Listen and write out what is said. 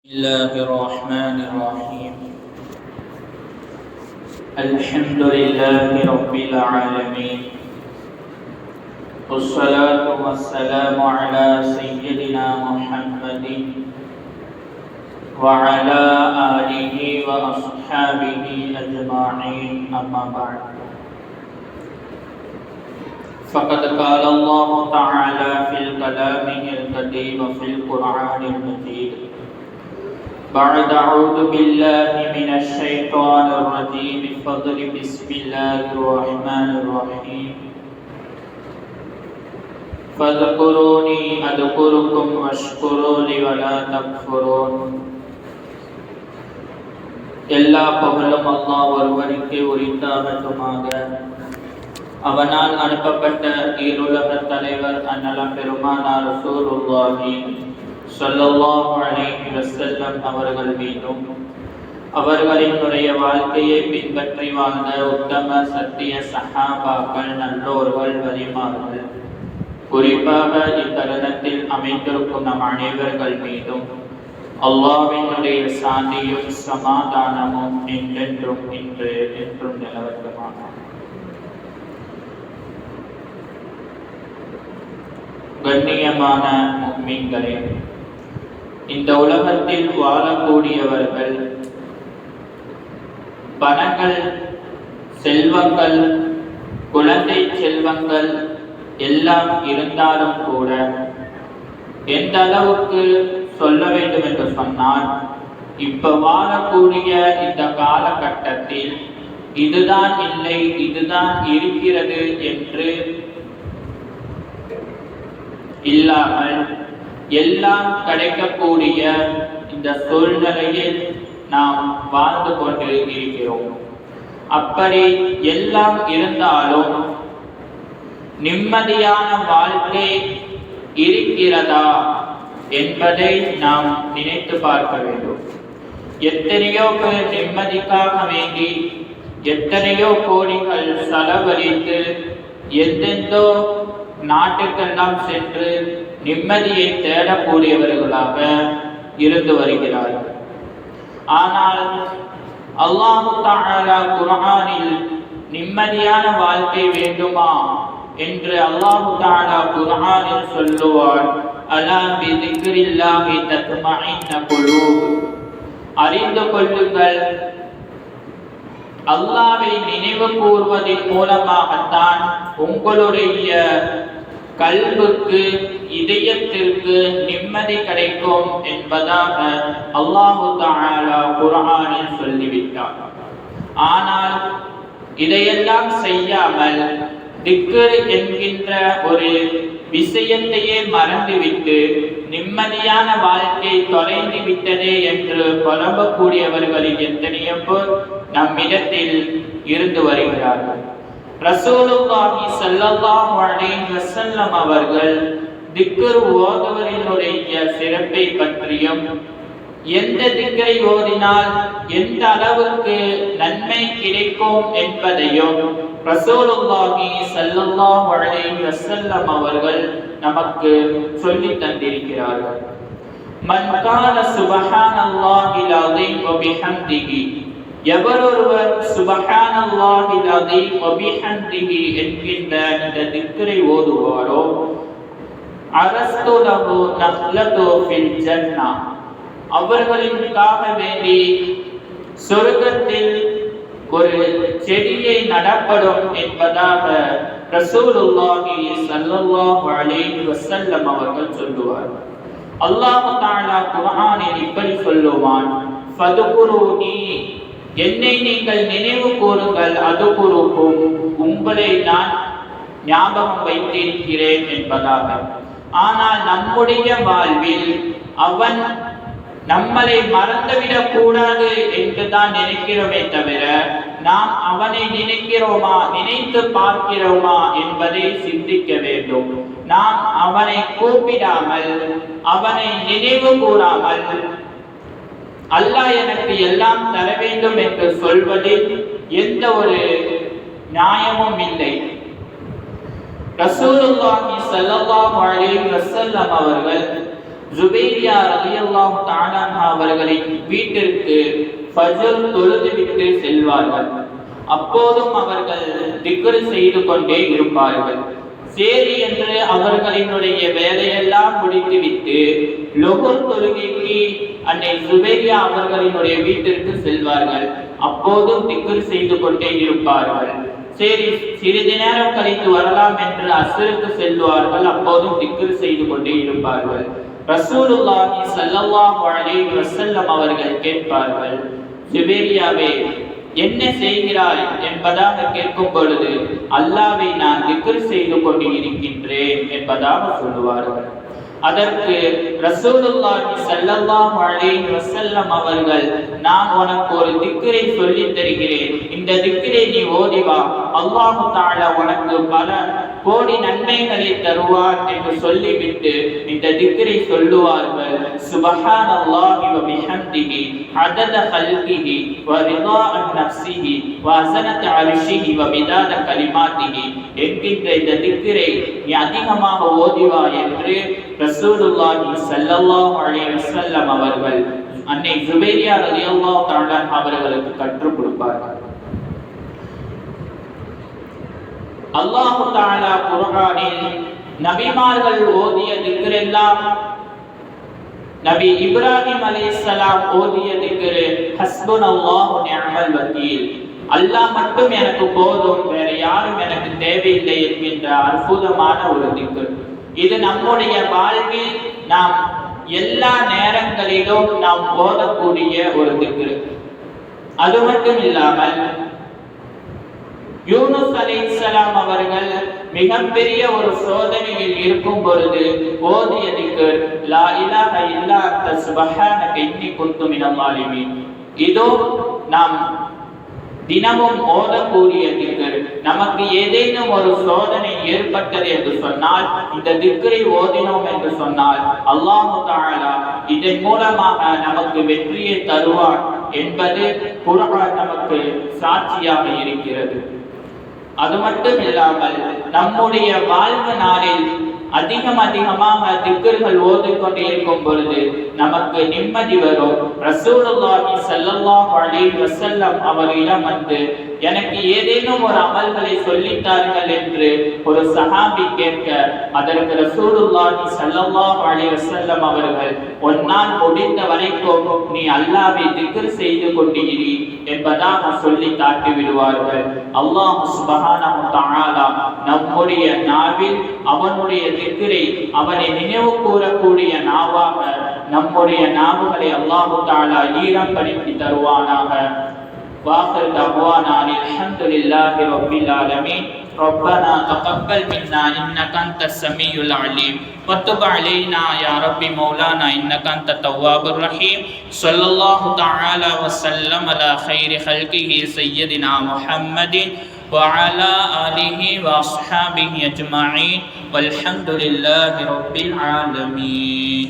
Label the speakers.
Speaker 1: بسم الله الرحمن الرحيم. الحمد لله رب العالمين، والصلاة والسلام على سيدنا محمد وعلى آله وأصحابه أجمعين، أما بعد. فقد قال الله تعالى في كلامه القديم وفي القرآن المجيد: بعد أعوذ بالله من الشيطان الرجيم بفضل بسم الله الرحمن الرحيم. فاذكروني أذكركم واشكروا لي ولا تكفرون. எல்லா புகழும் அல்லாஹ் ஒருவனுக்கே உரித்தாகட்டுமாக. அவனால் அனுப்பப்பட்ட ஈருலக தலைவர் அன்னலம் பெருமானார் ரசூலுல்லாஹி ஸல்லல்லாஹு அலைஹி வஸல்லம் அவர்கள் மீதும் அவர்களினுடைய வாழ்க்கையை பின்பற்றி வாழ்ந்த உத்தம சத்திய சஹாபாக்கள், நல்லோர்கள், வலிமார்கள், குறிப்பாக இத்தருணத்தில் அமைந்திருக்கும் நம் அனைவர்கள் மீதும் அல்லாஹ்வினுடைய சாந்தியும் சமாதானமும் என்றென்றும் இன்று என்றும் நிலவட்டுமாக. கண்ணியமான முஃமின்களே, இந்த உலகத்தில் வாழக்கூடியவர்கள் பணங்கள், செல்வங்கள், குழந்தை செல்வங்கள் எல்லாம் இருந்தாலும் கூட எந்த அளவுக்கு சொல்ல வேண்டும் என்று சொன்னால், இப்ப வாழக்கூடிய இந்த காலகட்டத்தில் இதுதான் இல்லை, இதுதான் இருக்கிறது என்று இல்லாமல் எல்லாம் கிடைக்கக்கூடிய இந்த சூழ்நிலையில் நாம் வாழ்ந்து கொண்டு இருக்கிறோம். அப்படி எல்லாம் இருந்தாலும் நிம்மதியான வாழ்க்கை இருக்கிறதா என்பதை நாம் நினைத்து பார்க்க வேண்டும். எத்தனையோ பேர் நிம்மதிக்காக வேண்டி எத்தனையோ கோடிகள் செலவழித்து எந்தெந்தோ நாட்டுக்கெல்லாம் சென்று நிம்மதியை தேடக்கூடியவர்களாக இருந்து வருகிறார்கள். ஆனால் அல்லாஹ் தஆலா குர்ஆனில் நிம்மதியான வாழ்க்கை வேண்டுமா என்று அல்லாஹ் தஆலா குர்ஆனில் சொல்லுவார்: அலா பிதிக்ரில்லாஹி தத்மஇன்னு குலூப். அறிந்து கொள்ளுங்கள், அல்லாஹ்வை நினைவு கூர்வதன் மூலமாகத்தான் உங்களுடைய கல்புக்கு, இதயத்திற்கு நிம்மதி கிடைக்கும் என்பதாக அல்லாஹ் தஆலா குர்ஆனில் சொல்லிவிட்டார். ஆனால் இதையெல்லாம் செய்யாமல் திக்ர் என்கின்ற ஒரு விஷயத்தையே மறந்துவிட்டு நிம்மதியான வாழ்க்கை தொலைந்து விட்டதே என்று புலம்பக்கூடியவர்களில் எத்தனையோ பேர் நம்மிடத்தில் இருந்து வருகிறார்கள். ரசூலுல்லாஹி ஸல்லல்லாஹு அலைஹி வஸல்லம் அவர்கள் திக்ர் ஓதுவரினுடைய சிறப்பை பற்றியும், எந்த திக்ரை ஓதினால் எந்த அளவுக்கு நன்மை கிடைக்கும் என்பதையும் ரசூலுல்லாஹி ஸல்லல்லாஹு அலைஹி வஸல்லம் அவர்கள் நமக்கு சொல்லி தந்திருக்கிறார்கள். மன் கான சுப்ஹானல்லாஹில் அஸீம் வ பிஹம்திஹி, எவரொருவர் சுப்ஹானல்லாஹில் அஸீம் வ பிஹம்திஹி என்கின்ற இந்த திக்ரை ஓதுவாரோ, அரஸ்து லஹு நஹ்லத்து ஃபில் ஜன்னah, அவர்களுக்காக வேண்டி சொர்க்கத்தில் ஒரு செடியை நடப்படும் என்பதாக ரசூலுல்லாஹி ஸல்லல்லாஹு அலைஹி வஸல்லம் அவர்கள் சொல்லுவார்கள். அல்லாஹ் தஆலா குர்ஆனில் இப்படி சொல்லுவான்: ஃபதுகுரூனி, என்னை நீங்கள் நினைவு கூறுங்கள், அதுகுருக்கும், உங்களை நான் ஞாபகம் வைத்திருக்கிறேன் என்பதாக. ஆனால் நம்முடைய வாழ்வில் அவன் நம்மளை மறந்துவிடக் கூடாது என்றுதான் நினைக்கிறோமே தவிர, நாம் அவனை நினைக்கிறோமா, நினைத்து பார்க்கிறோமா என்பதை சிந்திக்க வேண்டும். நாம் அவனை கூப்பிடாமல், அவனை நினைவு கூறாமல், அல்லாஹ் எனக்கு எல்லாம் தர வேண்டும் என்று சொல்வதில் எந்த ஒரு நியாயமும் இல்லை. ரசூலுல்லாஹி ஸல்லல்லாஹு அலைஹி வஸல்லம் அவர்கள் ஜுபைரியா ரலியல்லாஹு தஆலா அவர்களின் வீட்டிற்கு ஃபஜ்ர் தொழுதுவிட்டு செல்வார்கள். அப்போதும் அவர்கள் திக்ர் செய்து கொண்டே இருப்பார்கள். சரி என்று அவர்களினுடைய வேலையெல்லாம் முடித்துவிட்டு லொஹர் தொழுகைக்கு அன்னை ஜுபைரியா அவர்களினுடைய வீட்டிற்கு செல்வார்கள். அப்போதும் திக்ர் செய்து கொண்டே இருப்பார்கள். சரி, சிறிது நேரம் கழித்து வரலாம் என்று அஸ்ருக்கு செல்வார்கள். அப்போதும் திக்ர் செய்து கொண்டே இருப்பார்கள். ரசூலுல்லாஹி ஸல்லல்லாஹு அலைஹி வஸல்லம் அவர்கள் கேட்பார்கள், ஜுபைரியாவே என்ன செய்கிறாய் என்பதாக கேட்கும் பொழுது, அல்லாஹ்வை நான் திக்ர் செய்து கொண்டு இருக்கின்றேன் என்பதாக சொல்லுவார்கள். அதற்கு ரசூலுல்லாஹி ஸல்லல்லாஹு அலைஹி வஸல்லம் அவர்கள், நான் உனக்கு ஒரு திக்ரை சொல்லி தருகிறேன், இந்த திக்ரை நீ ஓதி வா, அல்லாஹ் தஆலா உனக்கு பல கோடி நன்மைகளை தருவார் என்று சொல்லிவிட்டு இந்த திக்ரை சொல்லுவார்கள். சுப்ஹானல்லாஹி வ பிஹம்திஹி அதத கல்கிஹி வ ரிதாக நஃப்ஸிஹி வ அஸனத அர்ஷிஹி வ மிதாத கலிமாத்திஹி என்கின்ற இந்த திக்ரை நீ அதிகமாக ஓதிவா என்று ரசூலுல்லாஹி ஸல்லல்லாஹு அலைஹி வஸல்லம் அவர்கள் அன்னை ஜுபைரியா ரலியல்லாஹு தஆலா அவர்களுக்கு கற்றுக் கொடுப்பார்கள். அல்லாஹ் தஆலா குர்ஆனில் நபிமார்கள் ஓதிய திக்ர் எல்லாம், நபி இப்ராஹிம் அலைஹிஸ்ஸலாம் ஓதிய திக்ர் ஹஸ்புனல்லாஹு நிஅமல் வக்கீல், அல்லாஹ் மட்டும் எனக்கு போதும், வேற யாரும் எனக்கு தேவையில்லை என்கின்ற அற்புதமான ஒரு திக்ர். இது நம்முடைய வாழ்வில் நாம் எல்லா நேரங்களிலும் நாம் ஓதக்கூடிய ஒரு திக்ர். அது மட்டும் இல்லாமல் யூனுஸ் அலைஹிஸ்ஸலாம் அவர்கள் மிகப்பெரிய ஒரு சோதனையில் இருக்கும் பொழுது ஓதிய திக்ர் லா இலாஹ இல்லா அன்த சுப்ஹானக இன்னி குன்து மினல் ஸாலிமீன். இதோ நாம் தினமும் ஓதக்கூடிய திக்ர். நமக்கு ஏதேனும் ஒரு சோதனை ஏற்பட்டது என்று சொன்னால், இந்த திக்ரை ஓதினோம் என்று சொன்னால் அல்லாஹ் தஆலா இதன் மூலமாக நமக்கு வெற்றியை தருவார் என்பது குர்ஆன் நமக்கு சாட்சியாக இருக்கிறது. அது மட்டும் இல்லாமல் நம்முடைய வாழ்வு நாளில் அதிகமாக திக்ர்கள் ஓதிக்கொண்டு இருக்கும் பொழுது நமக்கு நிம்மதி வரும். ரசூலுல்லாஹி ஸல்லல்லாஹு அலைஹி வஸல்லம் அவர்களிடம் வந்து, எனக்கு ஏதேனும் ஒரு அமல்களை சொல்லித்தார்கள் என்று ஒரு சஹாபி கேட்க, அதற்கு ரசூலுல்லாஹி ஸல்லல்லாஹு அலைஹி வஸல்லம் அவர்கள், ஒன்னால் முடிந்த வரைக்கும் நீ அல்லாஹ்வை திக்ர் செய்து கொண்டிரு என்பதாக சொல்லி காட்டி விடுவார்கள். அல்லாஹ் சுப்ஹானஹு தஆலா நம்முடைய நாவில் அவனுடைய திக்ரை, அவனை நினைவு கூறக்கூடிய நாவாக நம்முடைய நாவுகளை அல்லாஹ் தஆலா ஈரப்படுத்தி தருவானாக. واخر دعوانا الحمد لله رب العالمين. ربنا تقبل منا انك انت السميع العليم وتب علينا يا رب مولانا انك انت التواب الرحيم. صلى الله تعالى وسلم على خير خلقه سيدنا محمد وعلى آله وأصحابه أجمعين والحمد لله رب العالمين.